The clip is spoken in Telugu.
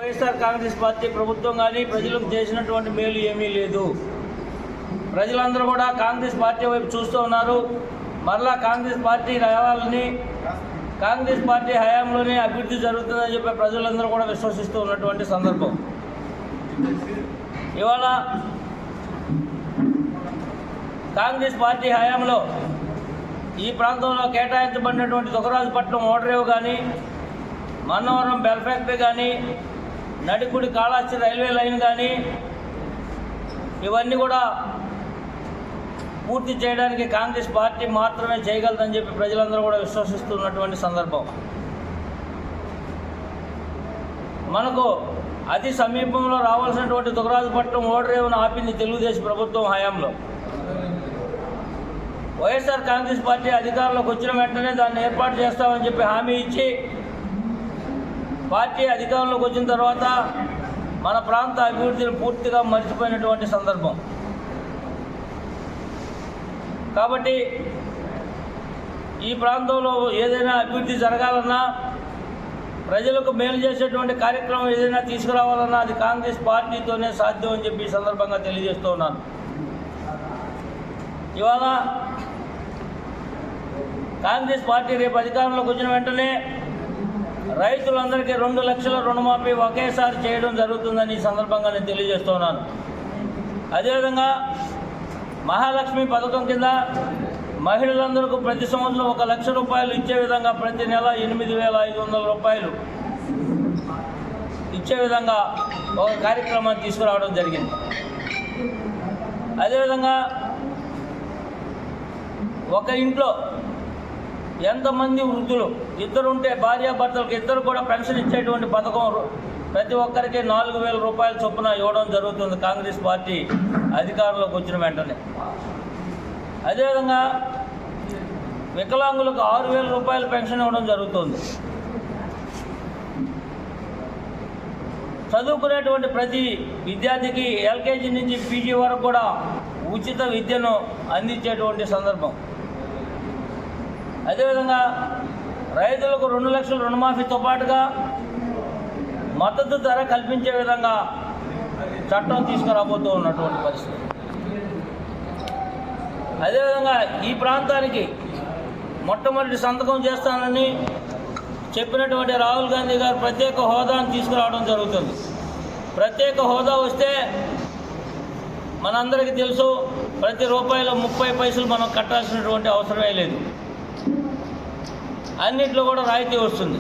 వైఎస్ఆర్ కాంగ్రెస్ పార్టీ ప్రభుత్వం కానీ ప్రజలకు చేసినటువంటి మేలు ఏమీ లేదు. ప్రజలందరూ కూడా కాంగ్రెస్ పార్టీ వైపు చూస్తూ ఉన్నారు. మరలా కాంగ్రెస్ పార్టీ రావాలని, కాంగ్రెస్ పార్టీ హయాంలోనే అభివృద్ధి జరుగుతుందని చెప్పి ప్రజలందరూ కూడా విశ్వసిస్తూ ఉన్నటువంటి సందర్భం. ఇవాళ కాంగ్రెస్ పార్టీ హయాంలో ఈ ప్రాంతంలో కేటాయించబడినటువంటి దుగ్గరాజుపట్నం ఓడరేవు కానీ, మన్నవరం బెల్ ఫ్యాక్టరీ కానీ, నడికుడి కాళహస్తి రైల్వే లైన్ కానీ ఇవన్నీ కూడా పూర్తి చేయడానికి కాంగ్రెస్ పార్టీ మాత్రమే చేయగలదని చెప్పి ప్రజలందరూ కూడా విశ్వసిస్తున్నటువంటి సందర్భం. మనకు అతి సమీపంలో రావాల్సినటువంటి దుగ్గరాజుపట్నం ఓడరేవును ఆపింది తెలుగుదేశం ప్రభుత్వం హయాంలో. వైఎస్ఆర్ కాంగ్రెస్ పార్టీ అధికారంలోకి వచ్చిన వెంటనే దాన్ని ఏర్పాటు చేస్తామని చెప్పి హామీ ఇచ్చి పార్టీ అధికారంలోకి వచ్చిన తర్వాత మన ప్రాంత అభివృద్ధిని పూర్తిగా మర్చిపోయినటువంటి సందర్భం. కాబట్టి ఈ ప్రాంతంలో ఏదైనా అభివృద్ధి జరగాలన్నా, ప్రజలకు మేలు చేసేటువంటి కార్యక్రమం ఏదైనా తీసుకురావాలన్నా అది కాంగ్రెస్ పార్టీతోనే సాధ్యం అని చెప్పి ఈ సందర్భంగా తెలియజేస్తూ ఉన్నాను. ఇవాళ కాంగ్రెస్ పార్టీ రేపు అధికారంలోకి వచ్చిన వెంటనే రైతులందరికీ 2 లక్షల రుణమాఫీ ఒకేసారి చేయడం జరుగుతుందని ఈ సందర్భంగా నేను తెలియజేస్తున్నాను. అదేవిధంగా మహాలక్ష్మి పథకం కింద మహిళలందరికీ ప్రతి సంవత్సరం 1 లక్ష రూపాయలు ఇచ్చే విధంగా ప్రతి నెల 8,500 రూపాయలు ఇచ్చే విధంగా ఒక కార్యక్రమాన్ని తీసుకురావడం జరిగింది. అదేవిధంగా ఒక ఇంట్లో ఎంతమంది వృద్ధులు ఇద్దరు ఉంటే భార్యాభర్తలకు ఇద్దరు కూడా పెన్షన్ ఇచ్చేటువంటి పథకం ప్రతి ఒక్కరికి 4,000 రూపాయల చొప్పున ఇవ్వడం జరుగుతుంది కాంగ్రెస్ పార్టీ అధికారంలోకి వచ్చిన వెంటనే. అదేవిధంగా వికలాంగులకు 6,000 రూపాయల పెన్షన్ ఇవ్వడం జరుగుతుంది. చదువుకునేటువంటి ప్రతి విద్యార్థికి ఎల్కేజీ నుంచి పీజీ వరకు కూడా ఉచిత విద్యను అందించేటువంటి సందర్భం. అదేవిధంగా రైతులకు 2 లక్షల రుణమాఫీతో పాటుగా మద్దతు ధర కల్పించే విధంగా చట్టం తీసుకురాబోతూ ఉన్నటువంటి పరిస్థితి. అదేవిధంగా ఈ ప్రాంతానికి మొట్టమొదటి సంతకం చేస్తానని చెప్పినటువంటి రాహుల్ గాంధీ గారు ప్రత్యేక హోదాను తీసుకురావడం జరుగుతుంది. ప్రత్యేక హోదా వస్తే మనందరికీ తెలుసు, ప్రతి రూపాయలో 30 పైసలు మనం కట్టాల్సినటువంటి అవసరమే లేదు. అన్నింటిలో కూడా రాయితీ వస్తుంది.